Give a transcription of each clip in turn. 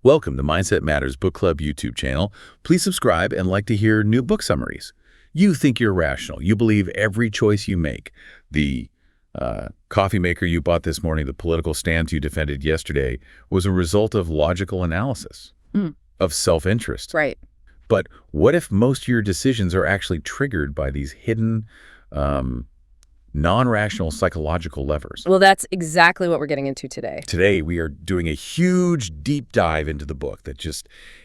Welcome to Mindset Matters Book Club YouTube channel. Please subscribe and like to hear new book summaries. You think you're rational. You believe every choice you make. The coffee maker you bought this morning, the political stance you defended yesterday, was a result of logical analysis, of self-interest. Right. But what if most of your decisions are actually triggered by these hidden, non-rational psychological levers? Well, that's exactly what we're getting into today. Today, we are doing a huge deep dive into the book that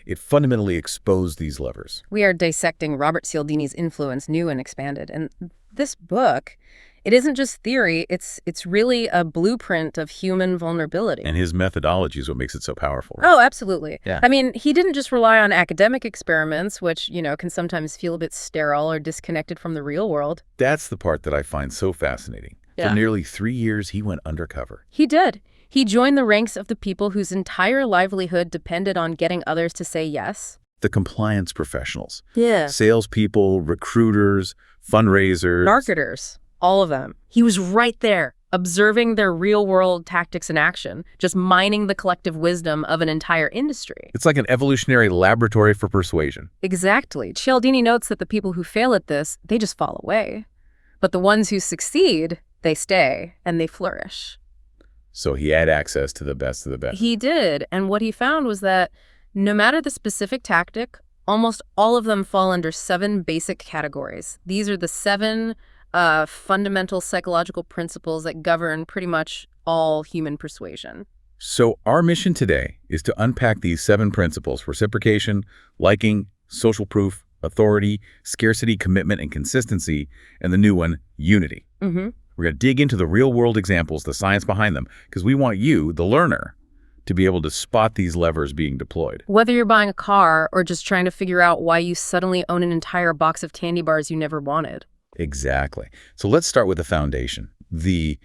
it fundamentally exposed these levers. We are dissecting Robert Cialdini's influence, new and expanded. And this book, it isn't just theory, it's really a blueprint of human vulnerability. And his methodology is what makes it so powerful. Oh, absolutely. Yeah. I mean, he didn't just rely on academic experiments, which, can sometimes feel a bit sterile or disconnected from the real world. That's the part that I find so fascinating. Yeah. For nearly 3 years, he went undercover. He did. He joined the ranks of the people whose entire livelihood depended on getting others to say yes. The compliance professionals. Yeah. Salespeople, recruiters, fundraisers. Marketers. All of them. He was right there, observing their real-world tactics in action, just mining the collective wisdom of an entire industry. It's like an evolutionary laboratory for persuasion. Exactly. Cialdini notes that the people who fail at this, they just fall away. But the ones who succeed, they stay, and they flourish. So he had access to the best of the best. He did, and what he found was that no matter the specific tactic, almost all of them fall under 7 basic categories. These are the 7 fundamental psychological principles that govern pretty much all human persuasion. So our mission today is to unpack these 7 principles: reciprocation, liking, social proof, authority, scarcity, commitment, and consistency, and the new one, unity. We're going to dig into the real-world examples, the science behind them, because we want you, the learner, to be able to spot these levers being deployed. Whether you're buying a car or just trying to figure out why you suddenly own an entire box of candy bars you never wanted. Exactly. So let's start with the foundation, the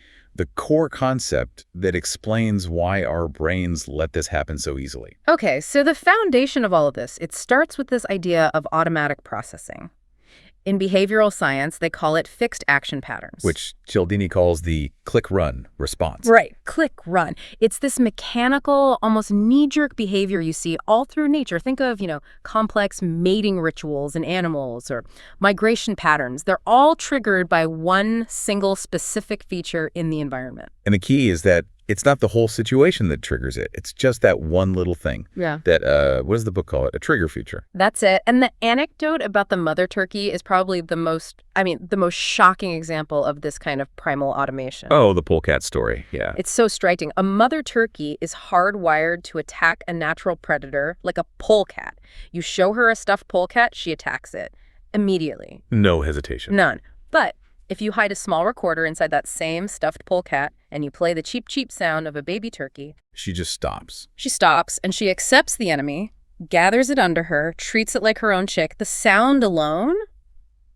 core concept that explains why our brains let this happen so easily. Okay, so the foundation of all of this, it starts with this idea of automatic processing. In behavioral science, they call it fixed action patterns. Which Cialdini calls the click-run response. Right, click-run. It's this mechanical, almost knee-jerk behavior you see all through nature. Think of, complex mating rituals in animals or migration patterns. They're all triggered by one single specific feature in the environment. And the key is that it's not the whole situation that triggers it. It's just that one little thing. Yeah. That, what does the book call it? A trigger feature. That's it. And the anecdote about the mother turkey is probably the most shocking example of this kind of primal automation. Oh, the polecat story. Yeah. It's so striking. A mother turkey is hardwired to attack a natural predator like a polecat. You show her a stuffed polecat, she attacks it immediately. No hesitation. None. But if you hide a small recorder inside that same stuffed polecat and you play the cheep cheep sound of a baby turkey, she just stops. She stops and she accepts the enemy, gathers it under her, treats it like her own chick. The sound alone,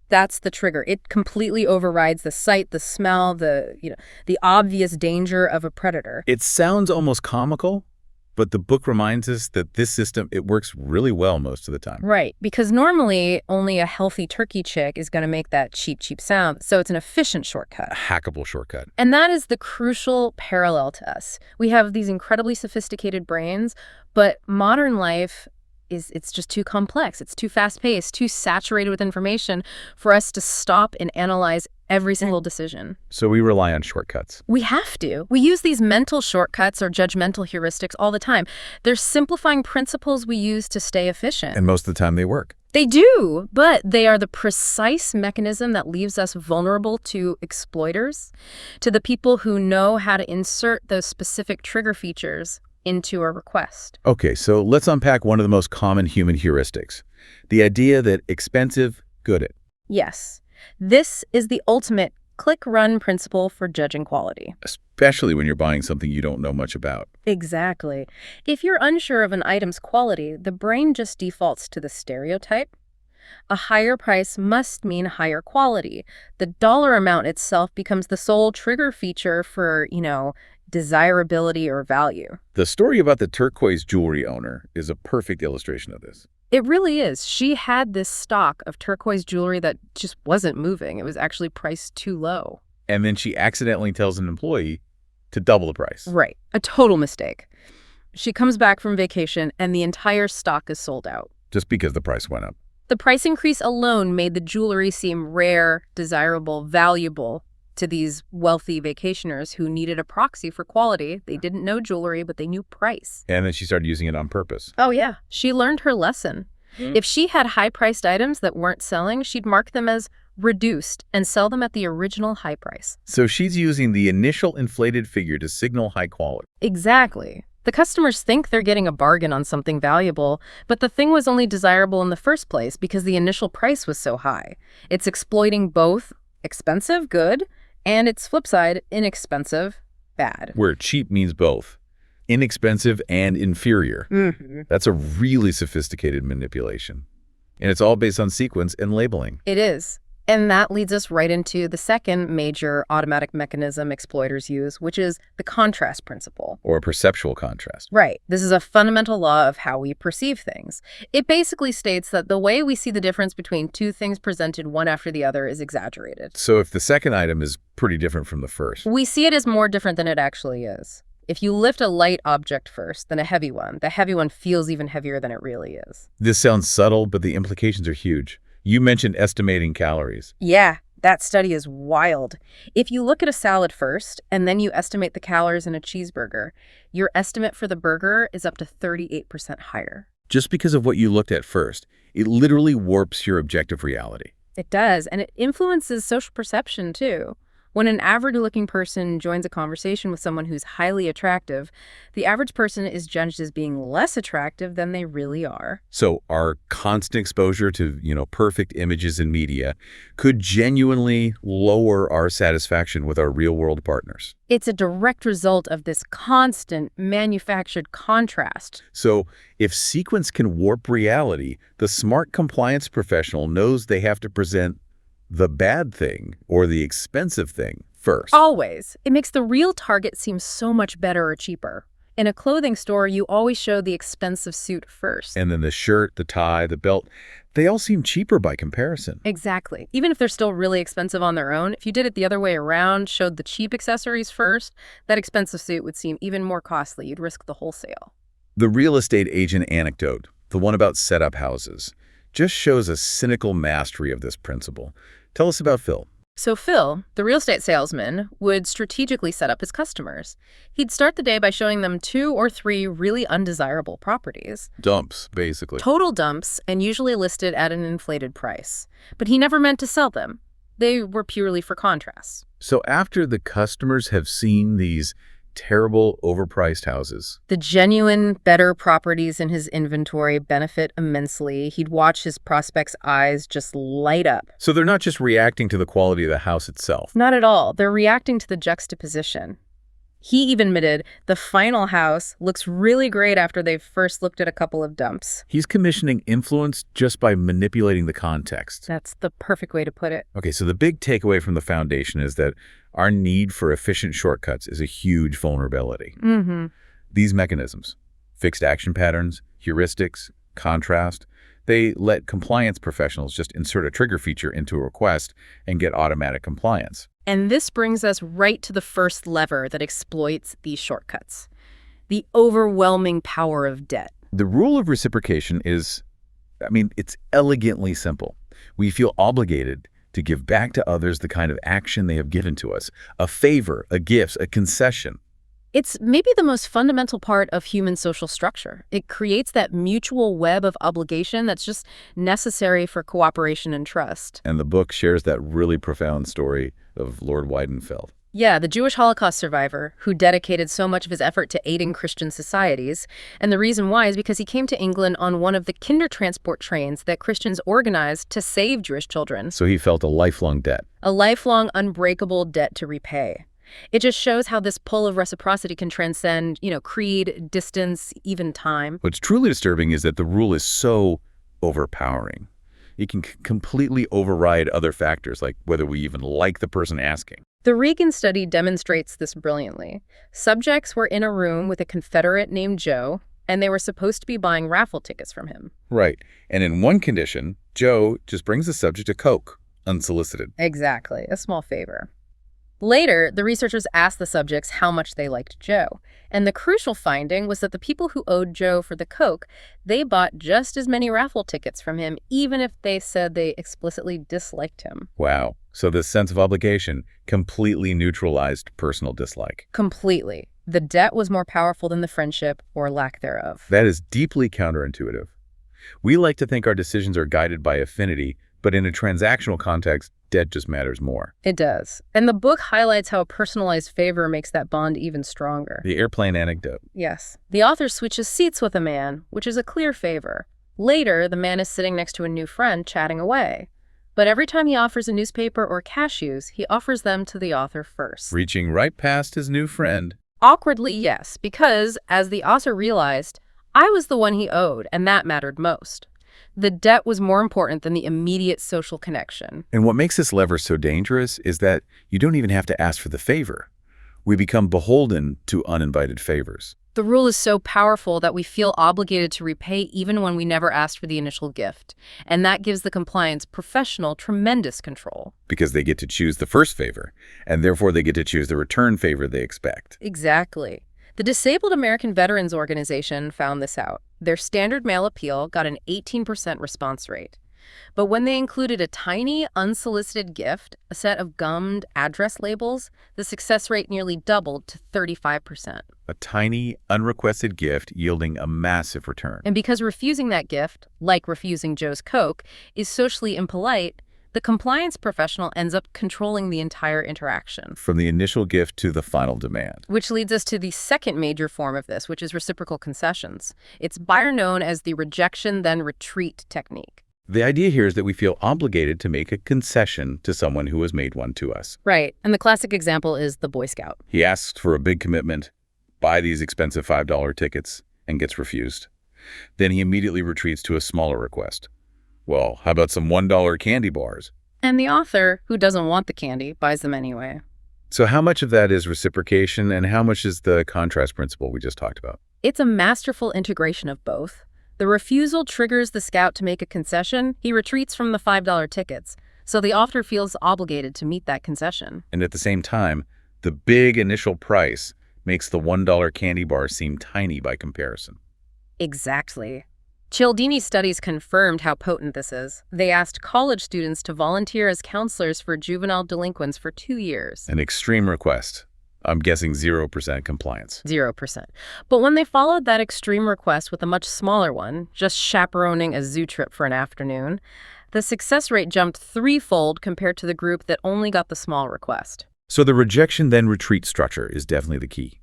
that's the trigger. It completely overrides the sight, the smell, the obvious danger of a predator. It sounds almost comical, but the book reminds us that this system, it works really well most of the time. Right, because normally only a healthy turkey chick is going to make that cheep, cheep sound, so it's an efficient shortcut. A hackable shortcut. And that is the crucial parallel to us. We have these incredibly sophisticated brains, but modern life it's just too complex. It's too fast-paced, too saturated with information for us to stop and analyze every single decision. So we rely on shortcuts. We have to. We use these mental shortcuts or judgmental heuristics all the time. They're simplifying principles we use to stay efficient. And most of the time they work. They do, but they are the precise mechanism that leaves us vulnerable to exploiters, to the people who know how to insert those specific trigger features into a request. Okay, so let's unpack one of the most common human heuristics. The idea that expensive, good it. Yes. This is the ultimate click-run principle for judging quality. Especially when you're buying something you don't know much about. Exactly. If you're unsure of an item's quality, the brain just defaults to the stereotype. A higher price must mean higher quality. The dollar amount itself becomes the sole trigger feature for, desirability or value. The story about the turquoise jewelry owner is a perfect illustration of this. It really is. She had this stock of turquoise jewelry that just wasn't moving. It was actually priced too low. And then she accidentally tells an employee to double the price. Right. A total mistake. She comes back from vacation and the entire stock is sold out. Just because the price went up. The price increase alone made the jewelry seem rare, desirable, valuable to these wealthy vacationers who needed a proxy for quality. They didn't know jewelry, but they knew price. And then she started using it on purpose. Oh, yeah. She learned her lesson. If she had high-priced items that weren't selling, she'd mark them as reduced and sell them at the original high price. So she's using the initial inflated figure to signal high quality. Exactly. The customers think they're getting a bargain on something valuable, but the thing was only desirable in the first place because the initial price was so high. It's exploiting both expensive, good, and its flip side, inexpensive, bad. Where cheap means both. Inexpensive and inferior. That's a really sophisticated manipulation. And it's all based on sequence and labeling. It is. And that leads us right into the second major automatic mechanism exploiters use, which is the contrast principle. Or perceptual contrast. Right. This is a fundamental law of how we perceive things. It basically states that the way we see the difference between two things presented one after the other is exaggerated. So if the second item is pretty different from the first. We see it as more different than it actually is. If you lift a light object first, then a heavy one, the heavy one feels even heavier than it really is. This sounds subtle, but the implications are huge. You mentioned estimating calories. Yeah, that study is wild. If you look at a salad first, and then you estimate the calories in a cheeseburger, your estimate for the burger is up to 38% higher. Just because of what you looked at first, it literally warps your objective reality. It does, and it influences social perception, too. When an average-looking person joins a conversation with someone who's highly attractive, the average person is judged as being less attractive than they really are. So our constant exposure to, perfect images in media could genuinely lower our satisfaction with our real-world partners. It's a direct result of this constant manufactured contrast. So if sequence can warp reality, the smart compliance professional knows they have to present the bad thing or the expensive thing first. Always. It makes the real target seem so much better or cheaper. In a clothing store, you always show the expensive suit first. And then the shirt, the tie, the belt, they all seem cheaper by comparison. Exactly. Even if they're still really expensive on their own, if you did it the other way around, showed the cheap accessories first, that expensive suit would seem even more costly. You'd risk the wholesale. The real estate agent anecdote, the one about setup houses, just shows a cynical mastery of this principle. Tell us about Phil. So Phil, the real estate salesman, would strategically set up his customers. He'd start the day by showing them 2 or 3 really undesirable properties. Dumps, basically. Total dumps, and usually listed at an inflated price. But he never meant to sell them. They were purely for contrast. So after the customers have seen these terrible, overpriced houses, the genuine, better properties in his inventory benefit immensely. He'd watch his prospects' eyes just light up. So they're not just reacting to the quality of the house itself. Not at all. They're reacting to the juxtaposition. He even admitted the final house looks really great after they've first looked at a couple of dumps. He's commissioning influence just by manipulating the context. That's the perfect way to put it. Okay, so the big takeaway from the foundation is that our need for efficient shortcuts is a huge vulnerability. These mechanisms, fixed action patterns, heuristics, contrast, they let compliance professionals just insert a trigger feature into a request and get automatic compliance. And this brings us right to the first lever that exploits these shortcuts: the overwhelming power of debt. The rule of reciprocation is, it's elegantly simple. We feel obligated to give back to others the kind of action they have given to us, a favor, a gift, a concession. It's maybe the most fundamental part of human social structure. It creates that mutual web of obligation that's just necessary for cooperation and trust. And the book shares that really profound story of Lord Weidenfeld. Yeah, the Jewish Holocaust survivor who dedicated so much of his effort to aiding Christian societies. And the reason why is because he came to England on one of the Kindertransport trains that Christians organized to save Jewish children. So he felt a lifelong debt. A lifelong, unbreakable debt to repay. It just shows how this pull of reciprocity can transcend, creed, distance, even time. What's truly disturbing is that the rule is so overpowering. It can completely override other factors, like whether we even like the person asking. The Reagan study demonstrates this brilliantly. Subjects were in a room with a Confederate named Joe, and they were supposed to be buying raffle tickets from him. Right. And in one condition, Joe just brings the subject a Coke, unsolicited. Exactly. A small favor. Later, the researchers asked the subjects how much they liked Joe. And the crucial finding was that the people who owed Joe for the Coke, they bought just as many raffle tickets from him, even if they said they explicitly disliked him. Wow. So this sense of obligation completely neutralized personal dislike. Completely. The debt was more powerful than the friendship or lack thereof. That is deeply counterintuitive. We like to think our decisions are guided by affinity, but in a transactional context, debt just matters more. It does. And the book highlights how a personalized favor makes that bond even stronger. The airplane anecdote. Yes. The author switches seats with a man, which is a clear favor. Later, the man is sitting next to a new friend, chatting away. But every time he offers a newspaper or cashews, he offers them to the author first. Reaching right past his new friend. Awkwardly, yes, because, as the author realized, I was the one he owed, and that mattered most. The debt was more important than the immediate social connection. And what makes this lever so dangerous is that you don't even have to ask for the favor. We become beholden to uninvited favors. The rule is so powerful that we feel obligated to repay even when we never asked for the initial gift. And that gives the compliance professional tremendous control. Because they get to choose the first favor, and therefore they get to choose the return favor they expect. Exactly. The Disabled American Veterans Organization found this out. Their standard mail appeal got an 18% response rate. But when they included a tiny, unsolicited gift, a set of gummed address labels, the success rate nearly doubled to 35%. A tiny, unrequested gift yielding a massive return. And because refusing that gift, like refusing Joe's Coke, is socially impolite, the compliance professional ends up controlling the entire interaction. From the initial gift to the final demand. Which leads us to the second major form of this, which is reciprocal concessions. It's better known as the rejection then retreat technique. The idea here is that we feel obligated to make a concession to someone who has made one to us. Right. And the classic example is the Boy Scout. He asks for a big commitment, buy these expensive $5 tickets, and gets refused. Then he immediately retreats to a smaller request. Well, how about some $1 candy bars? And the author, who doesn't want the candy, buys them anyway. So how much of that is reciprocation and how much is the contrast principle we just talked about? It's a masterful integration of both. The refusal triggers the scout to make a concession. He retreats from the $5 tickets. So the author feels obligated to meet that concession. And at the same time, the big initial price makes the $1 candy bar seem tiny by comparison. Exactly. Cialdini studies confirmed how potent this is. They asked college students to volunteer as counselors for juvenile delinquents for 2 years. An extreme request. I'm guessing 0% compliance. 0%. But when they followed that extreme request with a much smaller one, just chaperoning a zoo trip for an afternoon, the success rate jumped threefold compared to the group that only got the small request. So the rejection then retreat structure is definitely the key.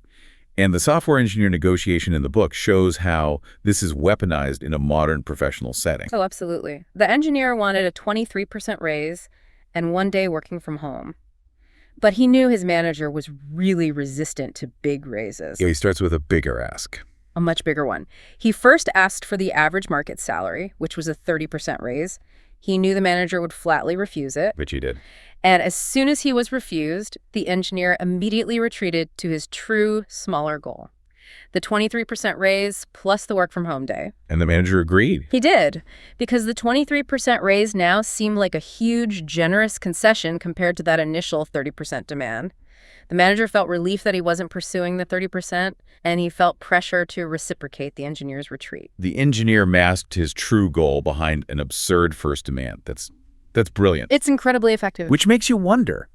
And the software engineer negotiation in the book shows how this is weaponized in a modern professional setting. Oh, absolutely. The engineer wanted a 23% raise and 1 day working from home. But he knew his manager was really resistant to big raises. Yeah, he starts with a bigger ask. A much bigger one. He first asked for the average market salary, which was a 30% raise. He knew the manager would flatly refuse it. Which he did. And as soon as he was refused, the engineer immediately retreated to his true, smaller goal. The 23% raise plus the work from home day. And the manager agreed. He did, because the 23% raise now seemed like a huge, generous concession compared to that initial 30% demand. The manager felt relief that he wasn't pursuing the 30%, and he felt pressure to reciprocate the engineer's retreat. The engineer masked his true goal behind an absurd first demand. That's brilliant. It's incredibly effective. Which makes you wonder,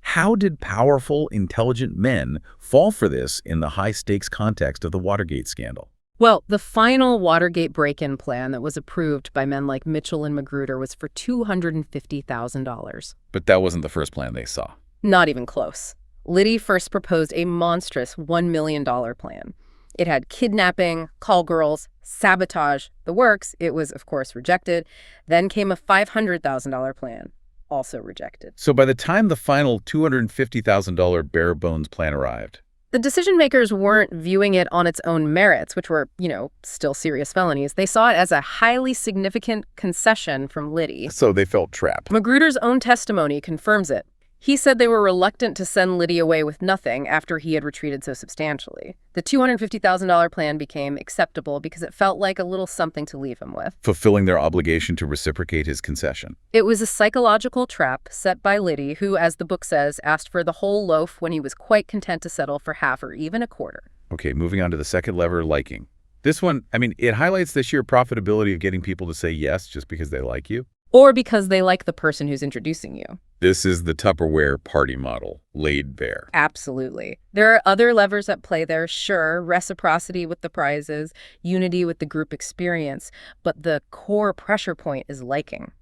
how did powerful, intelligent men fall for this in the high-stakes context of the Watergate scandal? Well, the final Watergate break-in plan that was approved by men like Mitchell and Magruder was for $250,000. But that wasn't the first plan they saw. Not even close. Liddy first proposed a monstrous $1 million plan. It had kidnapping, call girls, sabotage, the works. It was, of course, rejected. Then came a $500,000 plan, also rejected. So by the time the final $250,000 bare-bones plan arrived, the decision-makers weren't viewing it on its own merits, which were, still serious felonies. They saw it as a highly significant concession from Liddy. so they felt trapped. Magruder's own testimony confirms it. He said they were reluctant to send Liddy away with nothing after he had retreated so substantially. The $250,000 plan became acceptable because it felt like a little something to leave him with. Fulfilling their obligation to reciprocate his concession. It was a psychological trap set by Liddy, who, as the book says, asked for the whole loaf when he was quite content to settle for half or even a quarter. Okay, moving on to the second lever, liking. This one, it highlights the sheer profitability of getting people to say yes just because they like you. Or because they like the person who's introducing you. This is the Tupperware party model, laid bare. Absolutely. There are other levers at play there, sure, reciprocity with the prizes, unity with the group experience, but the core pressure point is liking.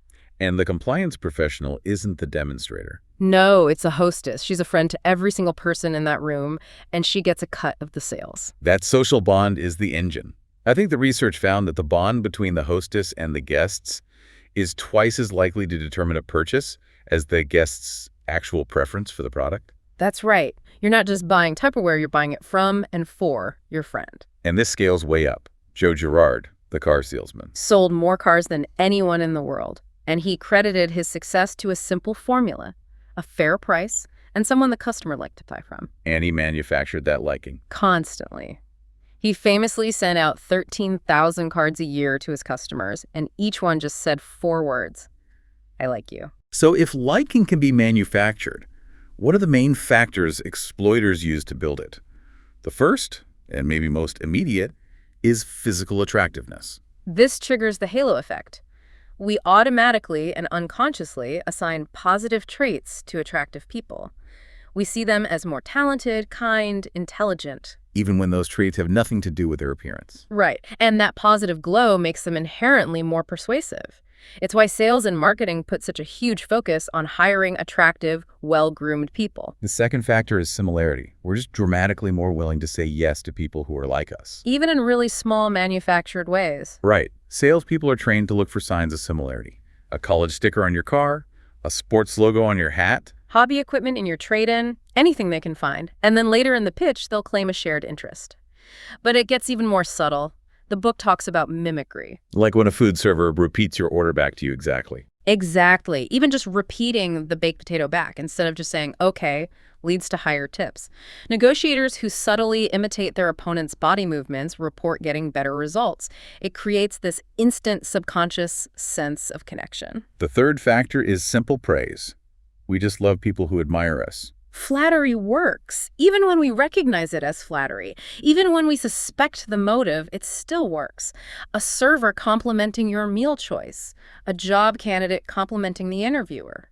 And the compliance professional isn't the demonstrator. No, it's a hostess. She's a friend to every single person in that room, and she gets a cut of the sales. That social bond is the engine. I think the research found that the bond between the hostess and the guests is twice as likely to determine a purchase as the guest's actual preference for the product. That's right. You're not just buying Tupperware, you're buying it from and for your friend. And this scales way up. Joe Girard, the car salesman, Sold more cars than anyone in the world, and he credited his success to a simple formula: a fair price and someone the customer liked to buy from. and he manufactured that liking. Constantly. He famously sent out 13,000 cards a year to his customers, and each one just said 4 words: I like you. So if liking can be manufactured, what are the main factors exploiters use to build it? The first, and maybe most immediate, is physical attractiveness. This triggers the halo effect. We automatically and unconsciously assign positive traits to attractive people. We see them as more talented, kind, intelligent. Even when those traits have nothing to do with their appearance. Right. And that positive glow makes them inherently more persuasive. It's why sales and marketing put such a huge focus on hiring attractive, well-groomed people. The second factor is similarity. We're just dramatically more willing to say yes to people who are like us. Even in really small manufactured ways. Right. Salespeople are trained to look for signs of similarity. A college sticker on your car, a sports logo on your hat. Hobby equipment in your trade-in, anything they can find. And then later in the pitch, they'll claim a shared interest. But it gets even more subtle. The book talks about mimicry. Like when a food server repeats your order back to you exactly. Exactly. Even just repeating the baked potato back instead of just saying, okay, leads to higher tips. Negotiators who subtly imitate their opponent's body movements report getting better results. It creates this instant subconscious sense of connection. The third factor is simple praise. We just love people who admire us. Flattery works, even when we recognize it as flattery. Even when we suspect the motive, it still works. A server complimenting your meal choice, a job candidate complimenting the interviewer.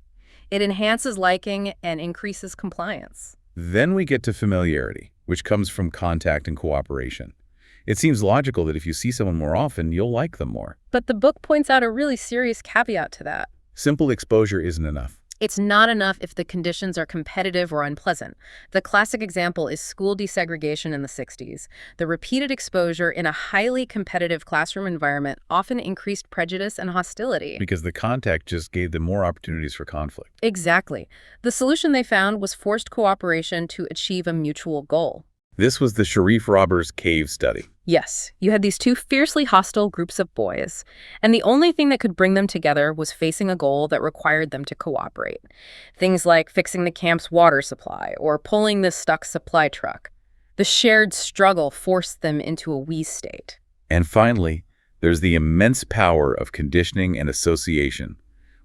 It enhances liking and increases compliance. Then we get to familiarity, which comes from contact and cooperation. It seems logical that if you see someone more often, you'll like them more. But the book points out a really serious caveat to that. Simple exposure isn't enough. It's not enough if the conditions are competitive or unpleasant. The classic example is school desegregation in the 60s. The repeated exposure in a highly competitive classroom environment often increased prejudice and hostility. Because the contact just gave them more opportunities for conflict. Exactly. The solution they found was forced cooperation to achieve a mutual goal. This was the Sharif Robbers cave study. Yes, you had these 2 fiercely hostile groups of boys, and the only thing that could bring them together was facing a goal that required them to cooperate. Things like fixing the camp's water supply or pulling the stuck supply truck. The shared struggle forced them into a we state. And finally, there's the immense power of conditioning and association.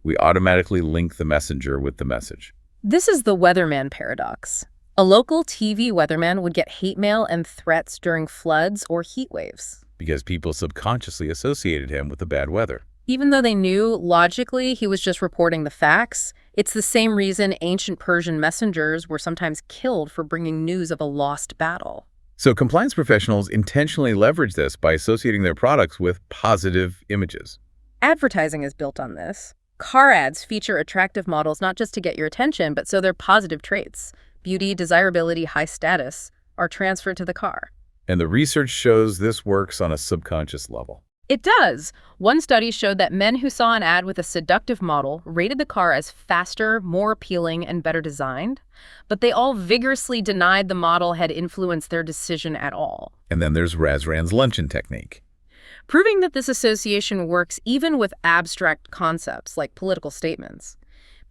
We automatically link the messenger with the message. This is the weatherman paradox. A local TV weatherman would get hate mail and threats during floods or heat waves. Because people subconsciously associated him with the bad weather. Even though they knew, logically, he was just reporting the facts, it's the same reason ancient Persian messengers were sometimes killed for bringing news of a lost battle. So compliance professionals intentionally leverage this by associating their products with positive images. Advertising is built on this. Car ads feature attractive models not just to get your attention, but so their positive traits, beauty, desirability, high status, are transferred to the car. And the research shows this works on a subconscious level. It does. One study showed that men who saw an ad with a seductive model rated the car as faster, more appealing, and better designed, but they all vigorously denied the model had influenced their decision at all. And then there's Razran's luncheon technique. Proving that this association works even with abstract concepts like political statements.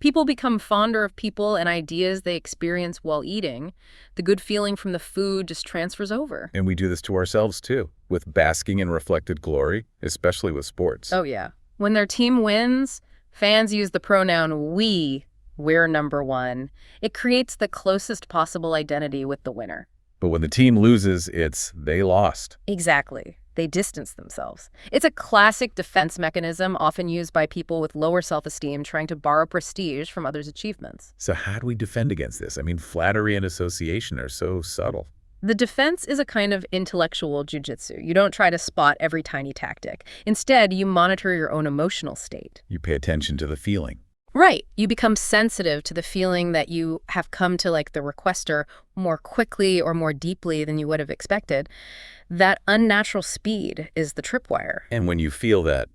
People become fonder of people and ideas they experience while eating. The good feeling from the food just transfers over. And we do this to ourselves, too, with basking in reflected glory, especially with sports. Oh, yeah. When their team wins, fans use the pronoun we. We're number one. It creates the closest possible identity with the winner. But when the team loses, it's they lost. Exactly. They distance themselves. It's a classic defense mechanism often used by people with lower self-esteem trying to borrow prestige from others' achievements. So how do we defend against this? I mean, flattery and association are so subtle. The defense is a kind of intellectual jujitsu. You don't try to spot every tiny tactic. Instead, you monitor your own emotional state. You pay attention to the feeling. Right. You become sensitive to the feeling that you have come to like the requester more quickly or more deeply than you would have expected. That unnatural speed is the tripwire. And when you feel that,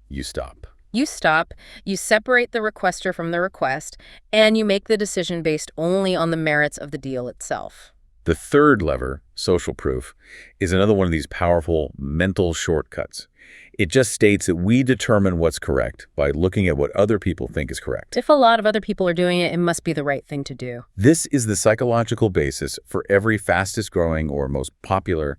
you stop. You stop, you separate the requester from the request, and you make the decision based only on the merits of the deal itself. The third lever, social proof, is another one of these powerful mental shortcuts. It just states that we determine what's correct by looking at what other people think is correct. If a lot of other people are doing it, it must be the right thing to do. This is the psychological basis for every fastest growing or most popular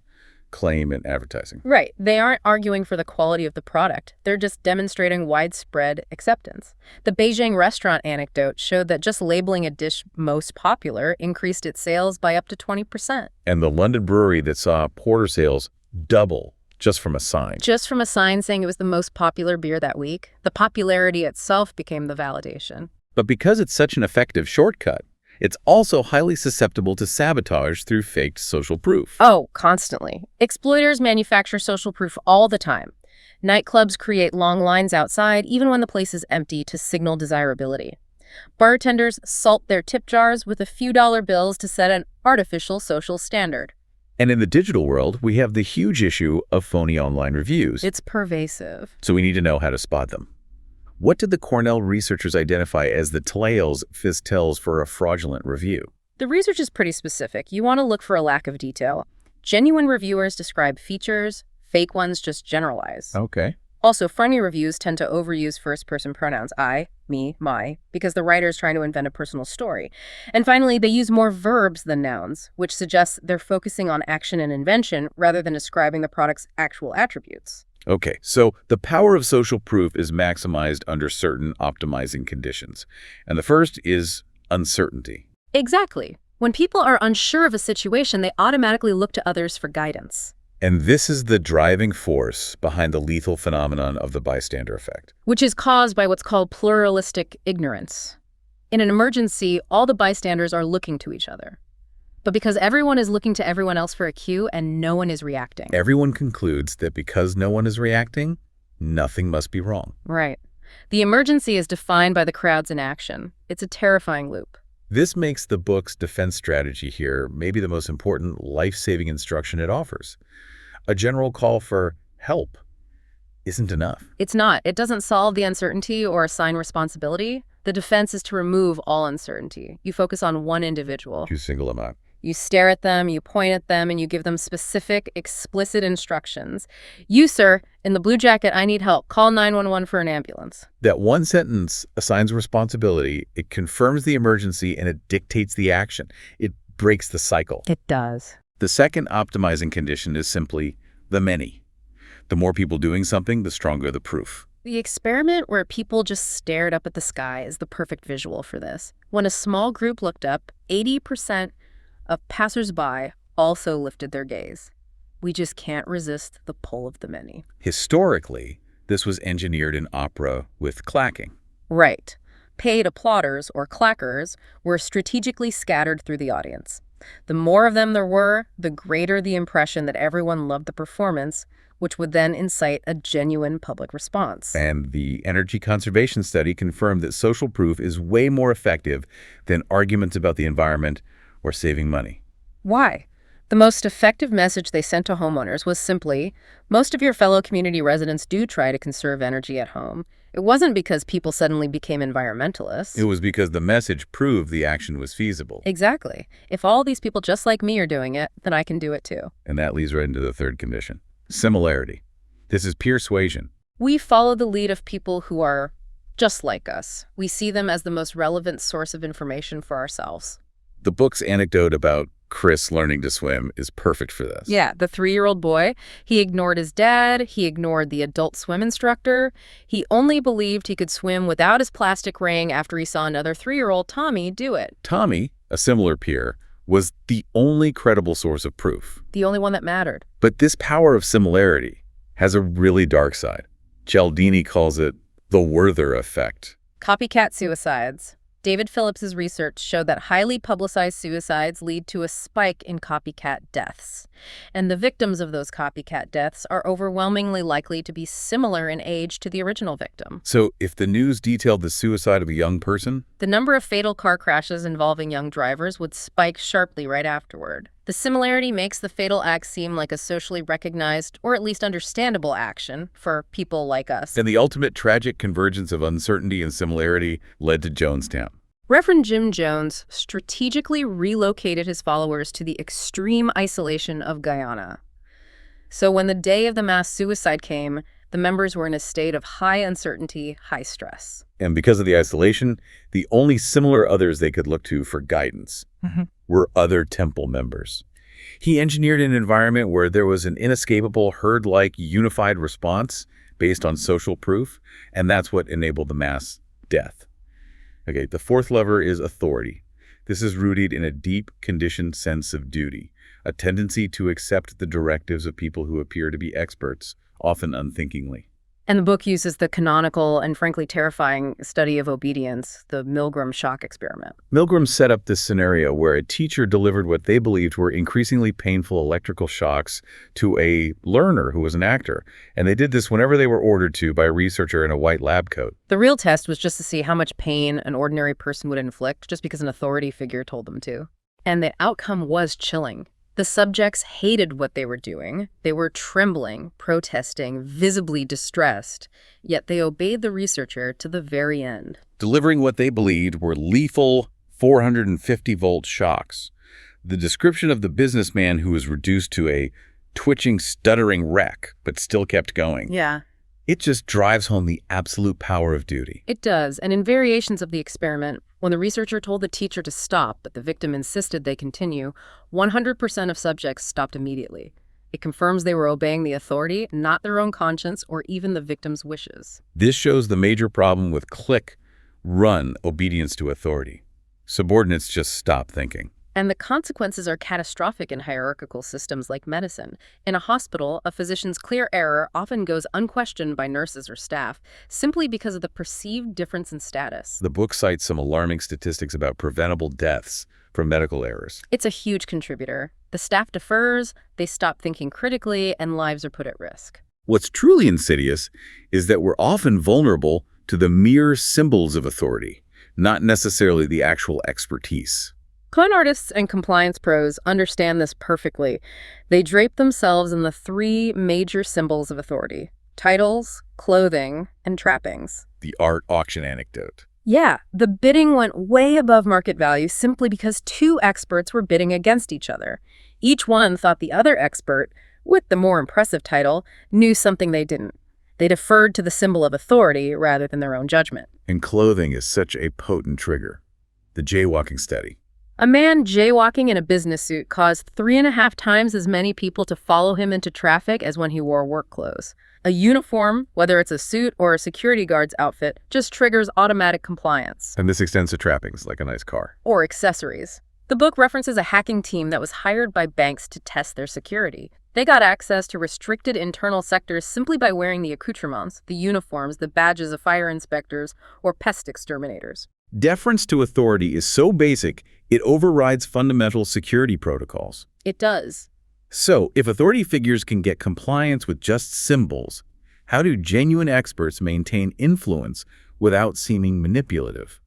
claim in advertising. Right. They aren't arguing for the quality of the product. They're just demonstrating widespread acceptance. The Beijing restaurant anecdote showed that just labeling a dish most popular increased its sales by up to 20%. And the London brewery that saw porter sales double just from a sign. Just from a sign saying it was the most popular beer that week, the popularity itself became the validation. But because it's such an effective shortcut, it's also highly susceptible to sabotage through faked social proof. Oh, constantly. Exploiters manufacture social proof all the time. Nightclubs create long lines outside, even when the place is empty, to signal desirability. Bartenders salt their tip jars with a few dollar bills to set an artificial social standard. And in the digital world, we have the huge issue of phony online reviews. It's pervasive. So we need to know how to spot them. What did the Cornell researchers identify as the telltales for a fraudulent review? The research is pretty specific. You want to look for a lack of detail. Genuine reviewers describe features, fake ones just generalize. Okay. Also, phony reviews tend to overuse first-person pronouns, I, me, my, because the writer is trying to invent a personal story. And finally, they use more verbs than nouns, which suggests they're focusing on action and invention rather than describing the product's actual attributes. Okay, so the power of social proof is maximized under certain optimizing conditions. And the first is uncertainty. Exactly. When people are unsure of a situation, they automatically look to others for guidance. And this is the driving force behind the lethal phenomenon of the bystander effect. Which is caused by what's called pluralistic ignorance. In an emergency, all the bystanders are looking to each other. But because everyone is looking to everyone else for a cue and no one is reacting. Everyone concludes that because no one is reacting, nothing must be wrong. Right. The emergency is defined by the crowd's inaction. It's a terrifying loop. This makes the book's defense strategy here maybe the most important life-saving instruction it offers. A general call for help isn't enough. It's not. It doesn't solve the uncertainty or assign responsibility. The defense is to remove all uncertainty. You focus on one individual. You single them out. You stare at them, you point at them, and you give them specific, explicit instructions. You, sir, in the blue jacket, I need help. Call 911 for an ambulance. That one sentence assigns responsibility, it confirms the emergency, and it dictates the action. It breaks the cycle. It does. The second optimizing condition is simply the many. The more people doing something, the stronger the proof. The experiment where people just stared up at the sky is the perfect visual for this. When a small group looked up, 80% of passersby also lifted their gaze. We just can't resist the pull of the many. Historically, this was engineered in opera with clacking. Right. Paid applauders, or clackers, were strategically scattered through the audience. The more of them there were, the greater the impression that everyone loved the performance, which would then incite a genuine public response. And the energy conservation study confirmed that social proof is way more effective than arguments about the environment or saving money. Why? The most effective message they sent to homeowners was simply, most of your fellow community residents do try to conserve energy at home. It wasn't because people suddenly became environmentalists. It was because the message proved the action was feasible. Exactly. If all these people just like me are doing it, then I can do it too. And that leads right into the third condition. Similarity. This is Persuasion. We follow the lead of people who are Just like us, we see them as the most relevant source of information for ourselves. The book's anecdote about Chris learning to swim is perfect for this. Yeah, the 3-year-old boy, he ignored his dad, he ignored the adult swim instructor. He only believed he could swim without his plastic ring after he saw another 3-year-old Tommy do it. Tommy, a similar peer, was the only credible source of proof. The only one that mattered. But this power of similarity has a really dark side. Cialdini calls it the Werther effect. Copycat suicides. David Phillips's research showed that highly publicized suicides lead to a spike in copycat deaths. And the victims of those copycat deaths are overwhelmingly likely to be similar in age to the original victim. So if the news detailed the suicide of a young person, the number of fatal car crashes involving young drivers would spike sharply right afterward. The similarity makes the fatal act seem like a socially recognized, or at least understandable action for people like us. And the ultimate tragic convergence of uncertainty and similarity led to Jonestown. Reverend Jim Jones strategically relocated his followers to the extreme isolation of Guyana. So when the day of the mass suicide came, the members were in a state of high uncertainty, high stress. And because of the isolation, the only similar others they could look to for guidance were other temple members. He engineered an environment where there was an inescapable herd-like unified response based on social proof, and that's what enabled the mass death. Okay, the fourth lever is authority. This is rooted in a deep, conditioned sense of duty, a tendency to accept the directives of people who appear to be experts, often unthinkingly. And the book uses the canonical and frankly terrifying study of obedience, the Milgram shock experiment. Milgram set up this scenario where a teacher delivered what they believed were increasingly painful electrical shocks to a learner who was an actor. And they did this whenever they were ordered to by a researcher in a white lab coat. The real test was just to see how much pain an ordinary person would inflict just because an authority figure told them to. And the outcome was chilling. The subjects hated what they were doing. They were trembling, protesting, visibly distressed, yet they obeyed the researcher to the very end. Delivering what they believed were lethal 450-volt shocks. The description of the businessman who was reduced to a twitching, stuttering wreck, but still kept going. Yeah. It just drives home the absolute power of duty. It does, and in variations of the experiment, when the researcher told the teacher to stop, but the victim insisted they continue, 100% of subjects stopped immediately. It confirms they were obeying the authority, not their own conscience or even the victim's wishes. This shows the major problem with click-run obedience to authority. Subordinates just stop thinking. And the consequences are catastrophic in hierarchical systems like medicine. In a hospital, a physician's clear error often goes unquestioned by nurses or staff, simply because of the perceived difference in status. The book cites some alarming statistics about preventable deaths from medical errors. It's a huge contributor. The staff defers, they stop thinking critically, and lives are put at risk. What's truly insidious is that we're often vulnerable to the mere symbols of authority, not necessarily the actual expertise. Con artists and compliance pros understand this perfectly. They drape themselves in the 3 major symbols of authority: titles, clothing, and trappings. The art auction anecdote. Yeah, the bidding went way above market value simply because 2 experts were bidding against each other. Each one thought the other expert, with the more impressive title, knew something they didn't. They deferred to the symbol of authority rather than their own judgment. And clothing is such a potent trigger. The jaywalking study. A man jaywalking in a business suit caused 3.5 times as many people to follow him into traffic as when he wore work clothes. A uniform, whether it's a suit or a security guard's outfit, just triggers automatic compliance. And this extends to trappings, like a nice car. Or accessories. The book references a hacking team that was hired by banks to test their security. They got access to restricted internal sectors simply by wearing the accoutrements, the uniforms, the badges of fire inspectors, or pest exterminators. Deference to authority is so basic, it overrides fundamental security protocols. It does. So, if authority figures can get compliance with just symbols, how do genuine experts maintain influence without seeming manipulative?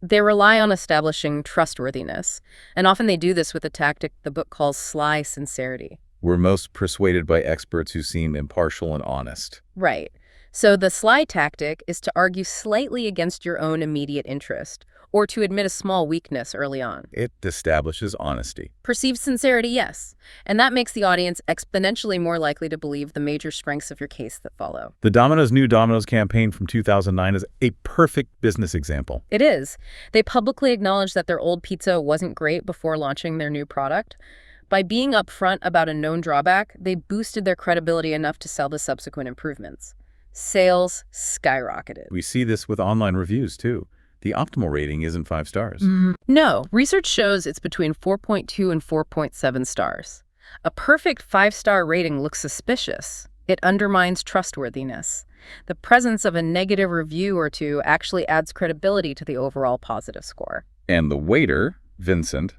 They rely on establishing trustworthiness, and often they do this with a tactic the book calls sly sincerity. We're most persuaded by experts who seem impartial and honest. Right. So the sly tactic is to argue slightly against your own immediate interest, or to admit a small weakness early on. It establishes honesty. Perceived sincerity, yes. And that makes the audience exponentially more likely to believe the major strengths of your case that follow. The Domino's New Domino's campaign from 2009 is a perfect business example. It is. They publicly acknowledged that their old pizza wasn't great before launching their new product. By being upfront about a known drawback, they boosted their credibility enough to sell the subsequent improvements. Sales skyrocketed. We see this with online reviews, too. The optimal rating isn't 5 stars. No, research shows it's between 4.2 and 4.7 stars. A perfect 5-star rating looks suspicious. It undermines trustworthiness. The presence of a negative review or two actually adds credibility to the overall positive score. And the waiter, Vincent,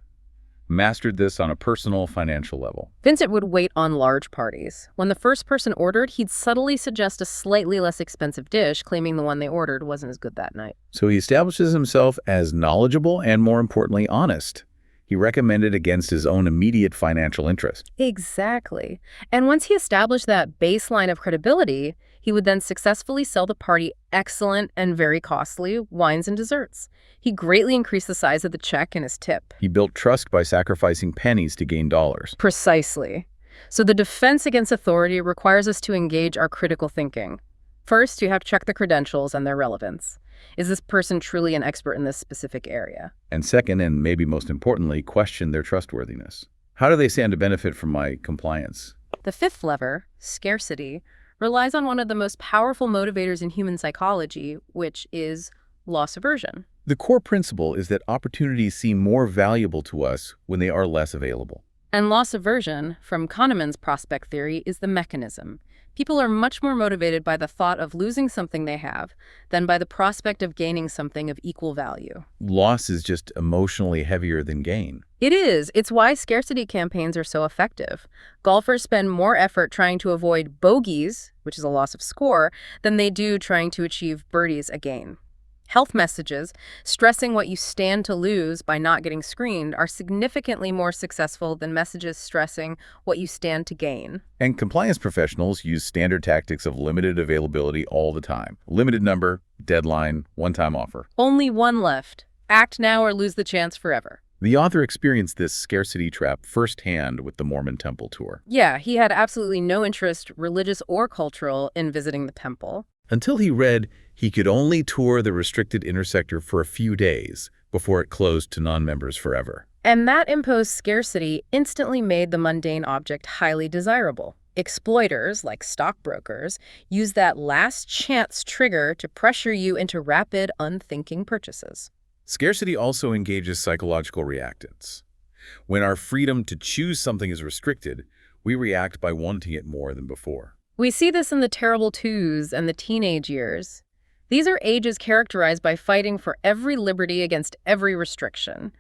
mastered this on a personal financial level. Vincent would wait on large parties. When the first person ordered, he'd subtly suggest a slightly less expensive dish, claiming the one they ordered wasn't as good that night. So he establishes himself as knowledgeable and, more importantly, honest. He recommended against his own immediate financial interest. Exactly. And once he established that baseline of credibility, he would then successfully sell the party excellent and very costly wines and desserts. He greatly increased the size of the check and his tip. He built trust by sacrificing pennies to gain dollars. Precisely. So the defense against authority requires us to engage our critical thinking. First, you have to check the credentials and their relevance. Is this person truly an expert in this specific area? And second, and maybe most importantly, question their trustworthiness. How do they stand to benefit from my compliance? The fifth lever, scarcity, relies on one of the most powerful motivators in human psychology, which is loss aversion. The core principle is that opportunities seem more valuable to us when they are less available. And loss aversion, from Kahneman's prospect theory, is the mechanism. People are much more motivated by the thought of losing something they have than by the prospect of gaining something of equal value. Loss is just emotionally heavier than gain. It is. It's why scarcity campaigns are so effective. Golfers spend more effort trying to avoid bogeys, which is a loss of score, than they do trying to achieve birdies, a gain. Health messages stressing what you stand to lose by not getting screened are significantly more successful than messages stressing what you stand to gain. And compliance professionals use standard tactics of limited availability all the time. Limited number, deadline, one-time offer. Only one left. Act now or lose the chance forever. The author experienced this scarcity trap firsthand with the Mormon temple tour. Yeah, he had absolutely no interest, religious or cultural, in visiting the temple. Until he read he could only tour the restricted intersector for a few days before it closed to non-members forever. And that imposed scarcity instantly made the mundane object highly desirable. Exploiters, like stockbrokers, use that last chance trigger to pressure you into rapid, unthinking purchases. Scarcity also engages psychological reactants. When our freedom to choose something is restricted, we react by wanting it more than before. We see this in the terrible twos and the teenage years. These are ages characterized by fighting for every liberty against every restriction.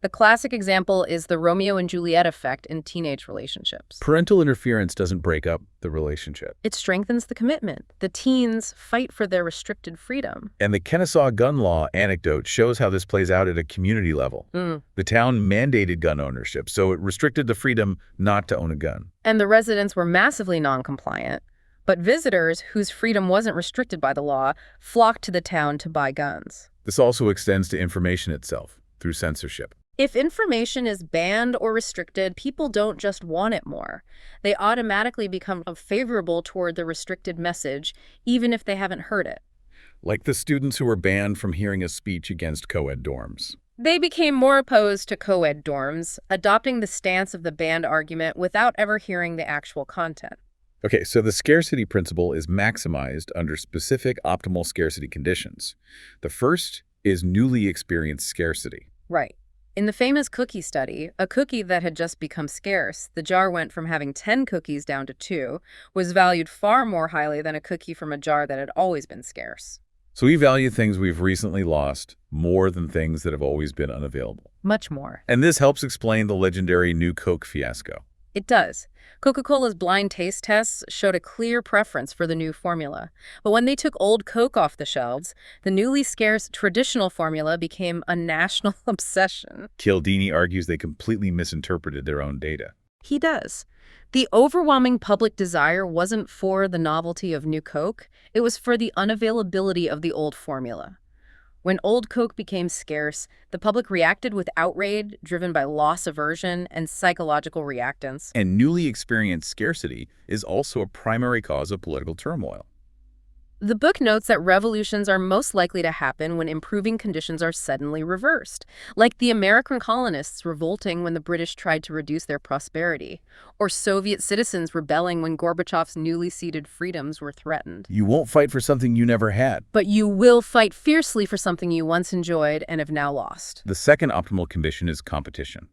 The classic example is the Romeo and Juliet effect in teenage relationships. Parental interference doesn't break up the relationship. It strengthens the commitment. The teens fight for their restricted freedom. And the Kennesaw gun law anecdote shows how this plays out at a community level. The town mandated gun ownership, so it restricted the freedom not to own a gun. And the residents were massively non-compliant. But visitors, whose freedom wasn't restricted by the law, flocked to the town to buy guns. This also extends to information itself, through censorship. If information is banned or restricted, people don't just want it more. They automatically become favorable toward the restricted message, even if they haven't heard it. Like the students who were banned from hearing a speech against co-ed dorms. They became more opposed to co-ed dorms, adopting the stance of the banned argument without ever hearing the actual content. Okay, so the scarcity principle is maximized under specific optimal scarcity conditions. The first is newly experienced scarcity. Right. In the famous cookie study, a cookie that had just become scarce, the jar went from having 10 cookies down to 2, was valued far more highly than a cookie from a jar that had always been scarce. So we value things we've recently lost more than things that have always been unavailable. Much more. And this helps explain the legendary New Coke fiasco. It does. Coca-Cola's blind taste tests showed a clear preference for the new formula. But when they took old Coke off the shelves, the newly scarce traditional formula became a national obsession. Cialdini argues they completely misinterpreted their own data. He does. The overwhelming public desire wasn't for the novelty of new Coke, it was for the unavailability of the old formula. When old Coke became scarce, the public reacted with outrage driven by loss aversion and psychological reactance. And newly experienced scarcity is also a primary cause of political turmoil. The book notes that revolutions are most likely to happen when improving conditions are suddenly reversed, like the American colonists revolting when the British tried to reduce their prosperity, or Soviet citizens rebelling when Gorbachev's newly ceded freedoms were threatened. You won't fight for something you never had. But you will fight fiercely for something you once enjoyed and have now lost. The second optimal condition is competition.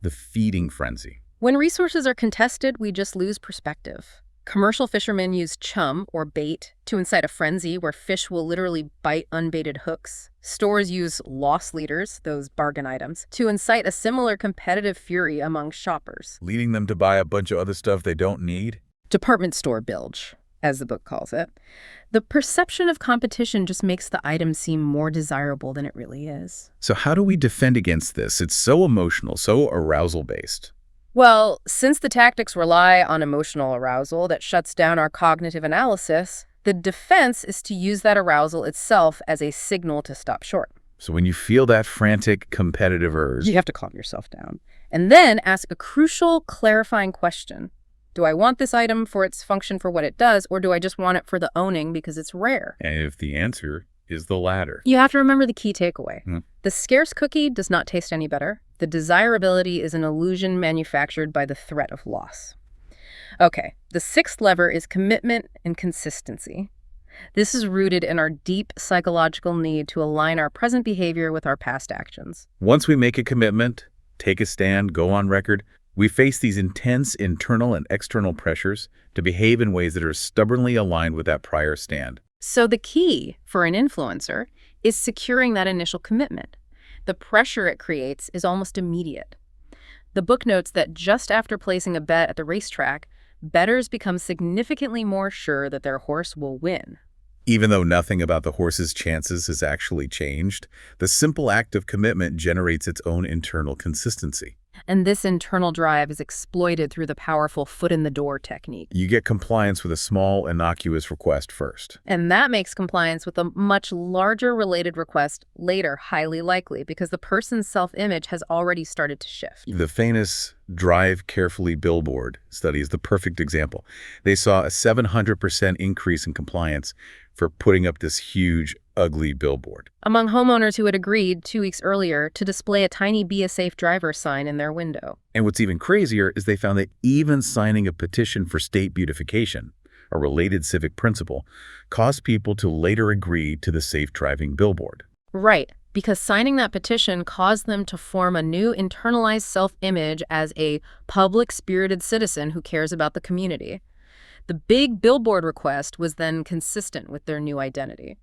The feeding frenzy. When resources are contested, we just lose perspective. Commercial fishermen use chum, or bait, to incite a frenzy where fish will literally bite unbaited hooks. Stores use loss leaders, those bargain items, to incite a similar competitive fury among shoppers. Leading them to buy a bunch of other stuff they don't need. Department store bilge, as the book calls it. The perception of competition just makes the item seem more desirable than it really is. So how do we defend against this? It's so emotional, so arousal-based. Well, since the tactics rely on emotional arousal that shuts down our cognitive analysis, the defense is to use that arousal itself as a signal to stop short. So when you feel that frantic, competitive urge, You have to calm yourself down. And then ask a crucial, clarifying question. Do I want this item for its function for what it does, or do I just want it for the owning because it's rare? and if the answer is the latter. You have to remember the key takeaway. Hmm. The scarce cookie does not taste any better. The desirability is an illusion manufactured by the threat of loss. Okay, the sixth lever is commitment and consistency. This is rooted in our deep psychological need to align our present behavior with our past actions. Once we make a commitment, take a stand, go on record, we face these intense internal and external pressures to behave in ways that are stubbornly aligned with that prior stand. So the key for an influencer is securing that initial commitment. The pressure it creates is almost immediate. The book notes that just after placing a bet at the racetrack, bettors become significantly more sure that their horse will win. Even though nothing about the horse's chances has actually changed, the simple act of commitment generates its own internal consistency. And this internal drive is exploited through the powerful foot-in-the-door technique. You get compliance with a small, innocuous request first. And that makes compliance with a much larger related request later highly likely because the person's self-image has already started to shift. The famous Drive Carefully billboard study is the perfect example. They saw a 700% increase in compliance for putting up this huge, ugly billboard. Among homeowners who had agreed 2 weeks earlier to display a tiny "Be a Safe Driver" sign in their window. And what's even crazier is they found that even signing a petition for state beautification, a related civic principle, caused people to later agree to the safe driving billboard. Right, because signing that petition caused them to form a new internalized self-image as a public-spirited citizen who cares about the community. The big billboard request was then consistent with their new identity.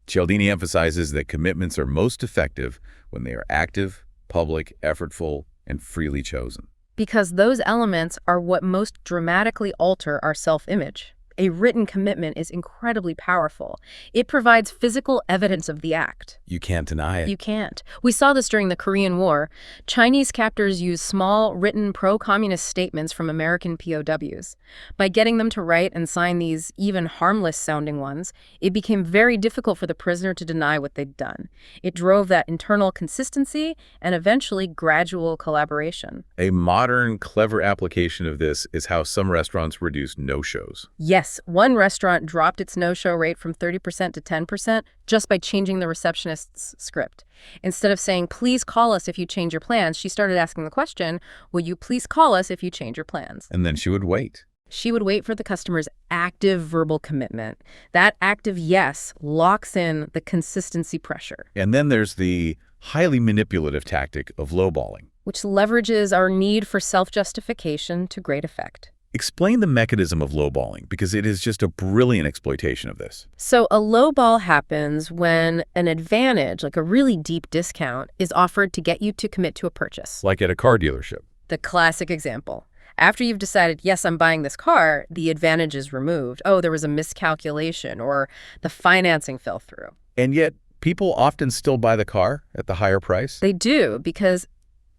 Cialdini emphasizes that commitments are most effective when they are active, public, effortful, and freely chosen. Because those elements are what most dramatically alter our self-image. A written commitment is incredibly powerful. It provides physical evidence of the act. You can't deny it. You can't. We saw this during the Korean War. Chinese captors used small, written pro-communist statements from American POWs. By getting them to write and sign these even harmless-sounding ones, it became very difficult for the prisoner to deny what they'd done. It drove that internal consistency and eventually gradual collaboration. A modern, clever application of this is how some restaurants reduce no-shows. Yes, one restaurant dropped its no-show rate from 30% to 10% just by changing the receptionist's script. Instead of saying, "Please call us if you change your plans," she started asking the question, "Will you please call us if you change your plans?" And then she would wait. She would wait for the customer's active verbal commitment. That active yes locks in the consistency pressure, And then there's the highly manipulative tactic of lowballing. which leverages our need for self-justification to great effect. Explain the mechanism of lowballing, because it is just a brilliant exploitation of this. So a lowball happens when an advantage, like a really deep discount, is offered to get you to commit to a purchase. Like at a car dealership. The classic example. After you've decided, yes, I'm buying this car, the advantage is removed. Oh, there was a miscalculation, or the financing fell through. And yet, people often still buy the car at the higher price. They do, because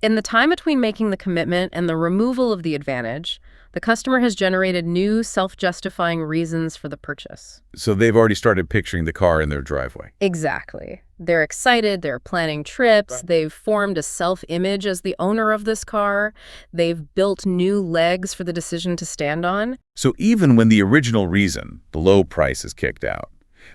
in the time between making the commitment and the removal of the advantage, The customer has generated new self-justifying reasons for the purchase. So they've already started picturing the car in their driveway. Exactly. They're excited, they're planning trips, Right. they've formed a self-image as the owner of this car, they've built new legs for the decision to stand on. So even when the original reason, the low price, is kicked out,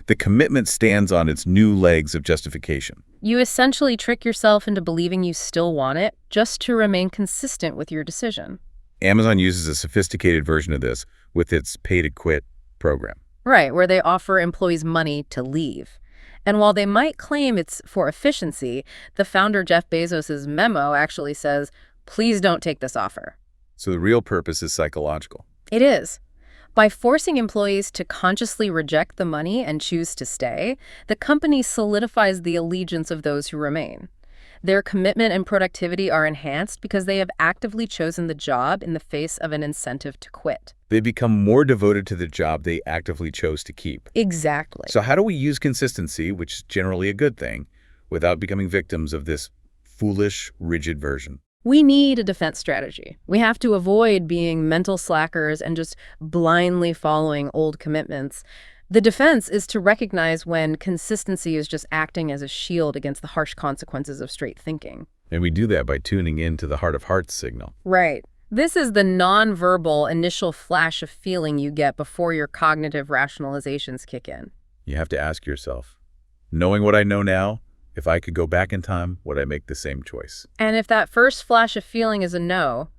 the commitment stands on its new legs of justification. You essentially trick yourself into believing you still want it just to remain consistent with your decision. Amazon uses a sophisticated version of this with its pay-to-quit program. Right, where they offer employees money to leave. And while they might claim it's for efficiency, the founder Jeff Bezos' memo actually says, please don't take this offer. So the real purpose is psychological. It is. By forcing employees to consciously reject the money and choose to stay, the company solidifies the allegiance of those who remain. Their commitment and productivity are enhanced because they have actively chosen the job in the face of an incentive to quit. They become more devoted to the job they actively chose to keep. Exactly. So how do we use consistency, which is generally a good thing, without becoming victims of this foolish, rigid version? We need a defense strategy. We have to avoid being mental slackers and just blindly following old commitments. The defense is to recognize when consistency is just acting as a shield against the harsh consequences of straight thinking. And we do that by tuning into the heart of hearts signal. Right. This is the nonverbal initial flash of feeling you get before your cognitive rationalizations kick in. You have to ask yourself, knowing what I know now, if I could go back in time, would I make the same choice? And if that first flash of feeling is a no,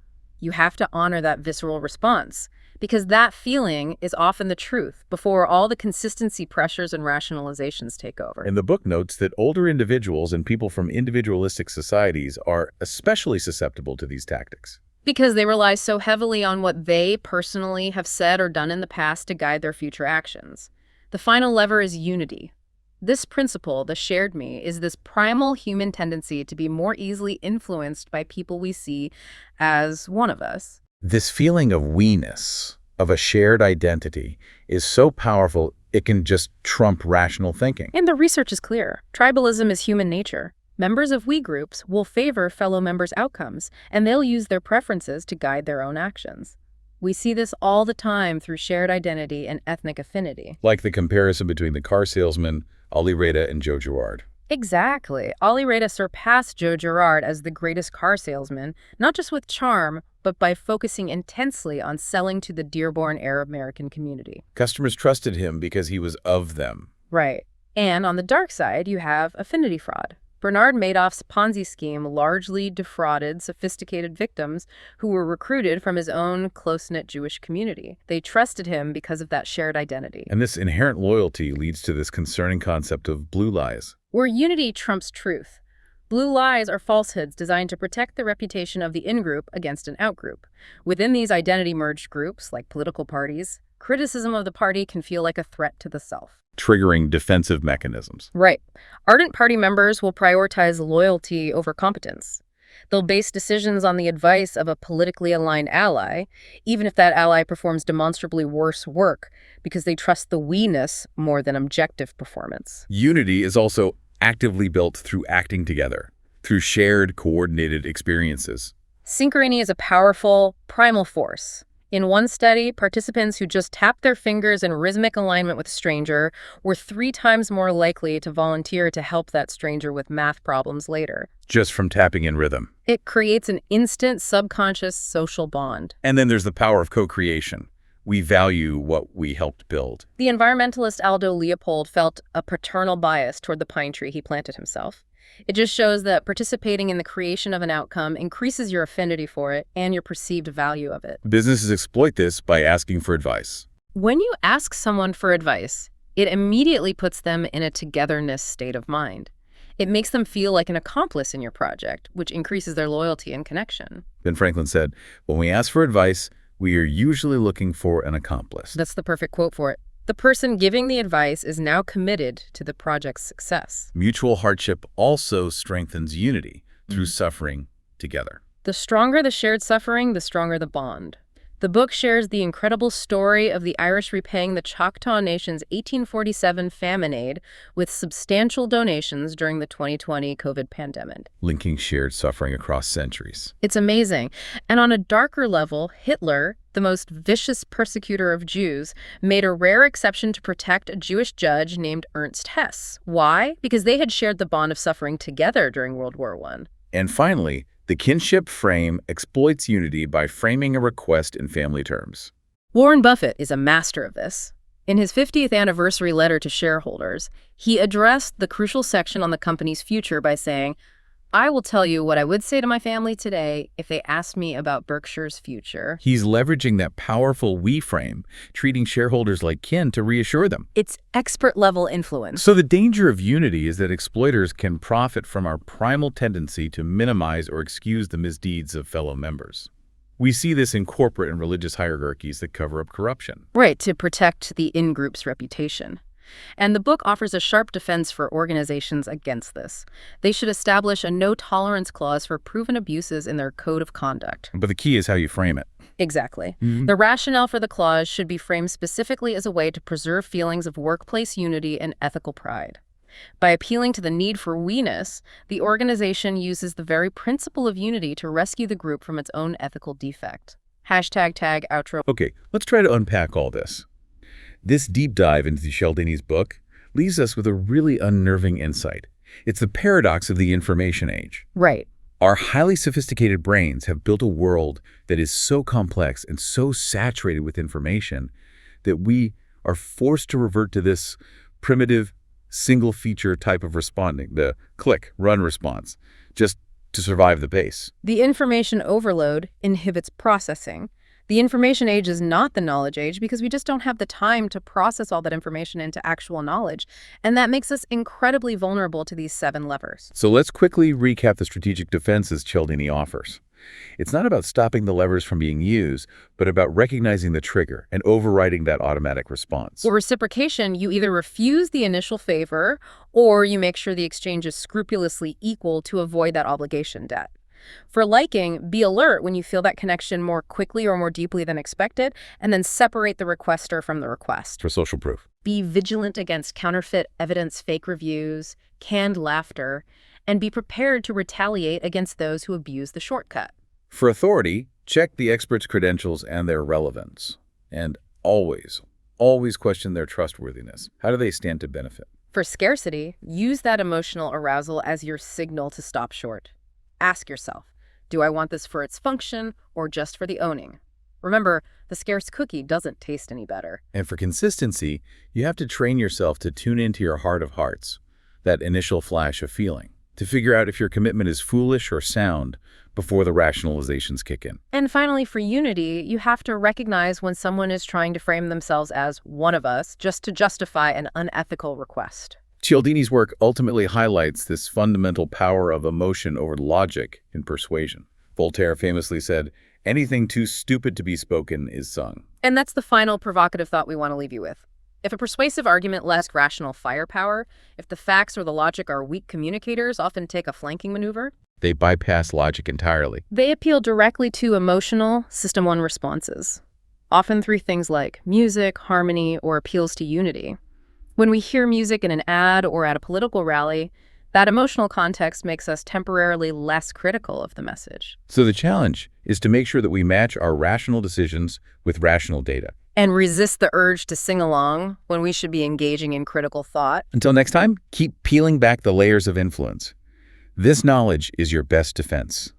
you have to honor that visceral response, because that feeling is often the truth before all the consistency pressures and rationalizations take over. And the book notes that older individuals and people from individualistic societies are especially susceptible to these tactics. Because they rely so heavily on what they personally have said or done in the past to guide their future actions. The final lever is unity. This principle, the shared me, is this primal human tendency to be more easily influenced by people we see as one of us. This feeling of we-ness, of a shared identity, is so powerful it can just trump rational thinking. And the research is clear. Tribalism is human nature. Members of we groups will favor fellow members' outcomes, and they'll use their preferences to guide their own actions. We see this all the time through shared identity and ethnic affinity. Like the comparison between the car salesman, Ali Reda, and Joe Girard. Exactly. Ali Reda surpassed Joe Girard as the greatest car salesman, not just with charm, but by focusing intensely on selling to the Dearborn Arab American community. Customers trusted him because he was of them. Right. And on the dark side, you have affinity fraud. Bernard Madoff's Ponzi scheme largely defrauded sophisticated victims who were recruited from his own close-knit Jewish community. They trusted him because of that shared identity. And this inherent loyalty leads to this concerning concept of blue lies. Where unity trumps truth. Blue lies are falsehoods designed to protect the reputation of the in-group against an out-group. Within these identity-merged groups, like political parties, criticism of the party can feel like a threat to the self. Triggering defensive mechanisms. Right. Ardent party members will prioritize loyalty over competence. They'll base decisions on the advice of a politically aligned ally, even if that ally performs demonstrably worse work, because they trust the we-ness more than objective performance. Unity is also actively built through acting together, through shared, coordinated experiences. Synchrony is a powerful, primal force. In one study, participants who just tapped their fingers in rhythmic alignment with a stranger were 3 times more likely to volunteer to help that stranger with math problems later. Just from tapping in rhythm. It creates an instant subconscious social bond. And then there's the power of co-creation. We value what we helped build. The environmentalist Aldo Leopold felt a paternal bias toward the pine tree he planted himself. It just shows that participating in the creation of an outcome increases your affinity for it and your perceived value of it. Businesses exploit this by asking for advice. When you ask someone for advice, it immediately puts them in a togetherness state of mind. It makes them feel like an accomplice in your project, which increases their loyalty and connection. Ben Franklin said, when we ask for advice, we are usually looking for an accomplice. That's the perfect quote for it. The person giving the advice is now committed to the project's success. Mutual hardship also strengthens unity through suffering together. The stronger the shared suffering, the stronger the bond. The book shares the incredible story of the Irish repaying the Choctaw Nation's 1847 famine aid with substantial donations during the 2020 COVID pandemic. Linking shared suffering across centuries. It's amazing. And on a darker level, Hitler, the most vicious persecutor of Jews, made a rare exception to protect a Jewish judge named Ernst Hess. Why? Because they had shared the bond of suffering together during World War I. And finally, the kinship frame exploits unity by framing a request in family terms. Warren Buffett is a master of this. In his 50th anniversary letter to shareholders, he addressed the crucial section on the company's future by saying, "I will tell you what I would say to my family today if they asked me about Berkshire's future." He's leveraging that powerful we frame, treating shareholders like kin to reassure them. It's expert-level influence. So the danger of unity is that exploiters can profit from our primal tendency to minimize or excuse the misdeeds of fellow members. We see this in corporate and religious hierarchies that cover up corruption. Right, to protect the in-group's reputation. And the book offers a sharp defense for organizations against this. They should establish a no-tolerance clause for proven abuses in their code of conduct. But the key is how you frame it. Exactly. The rationale for the clause should be framed specifically as a way to preserve feelings of workplace unity and ethical pride. By appealing to the need for we-ness, the organization uses the very principle of unity to rescue the group from its own ethical defect. #tag outro. Okay, let's try to unpack all this. This deep dive into Cialdini's book leaves us with a really unnerving insight. It's the paradox of the information age. Right. Our highly sophisticated brains have built a world that is so complex and so saturated with information that we are forced to revert to this primitive, single-feature type of responding, the click, run response, just to survive the pace. The information overload inhibits processing. The information age is not the knowledge age because we just don't have the time to process all that information into actual knowledge, and that makes us incredibly vulnerable to these 7 levers. So let's quickly recap the strategic defenses Cialdini offers. It's not about stopping the levers from being used, but about recognizing the trigger and overriding that automatic response. For reciprocation, you either refuse the initial favor or you make sure the exchange is scrupulously equal to avoid that obligation debt. For liking, be alert when you feel that connection more quickly or more deeply than expected, and then separate the requester from the request. For social proof, Be vigilant against counterfeit evidence, fake reviews, canned laughter, and be prepared to retaliate against those who abuse the shortcut. for authority, check the expert's credentials and their relevance. And always question their trustworthiness. How do they stand to benefit? For scarcity, use that emotional arousal as your signal to stop short. Ask yourself, do I want this for its function or just for the owning? Remember, the scarce cookie doesn't taste any better. And for consistency, you have to train yourself to tune into your heart of hearts, that initial flash of feeling, to figure out if your commitment is foolish or sound before the rationalizations kick in. And finally, for unity, you have to recognize when someone is trying to frame themselves as one of us just to justify an unethical request. Cialdini's work ultimately highlights this fundamental power of emotion over logic in Persuasion. Voltaire famously said, "Anything too stupid to be spoken is sung." And that's the final provocative thought we want to leave you with. If a persuasive argument lacks rational firepower, if the facts or the logic are weak communicators, often take a flanking maneuver, They bypass logic entirely. they appeal directly to emotional System 1 responses, often through things like music, harmony, or appeals to unity. When we hear music in an ad or at a political rally, that emotional context makes us temporarily less critical of the message. So the challenge is to make sure that we match our rational decisions with rational data. And resist the urge to sing along when we should be engaging in critical thought. Until next time, keep peeling back the layers of influence. This knowledge is your best defense.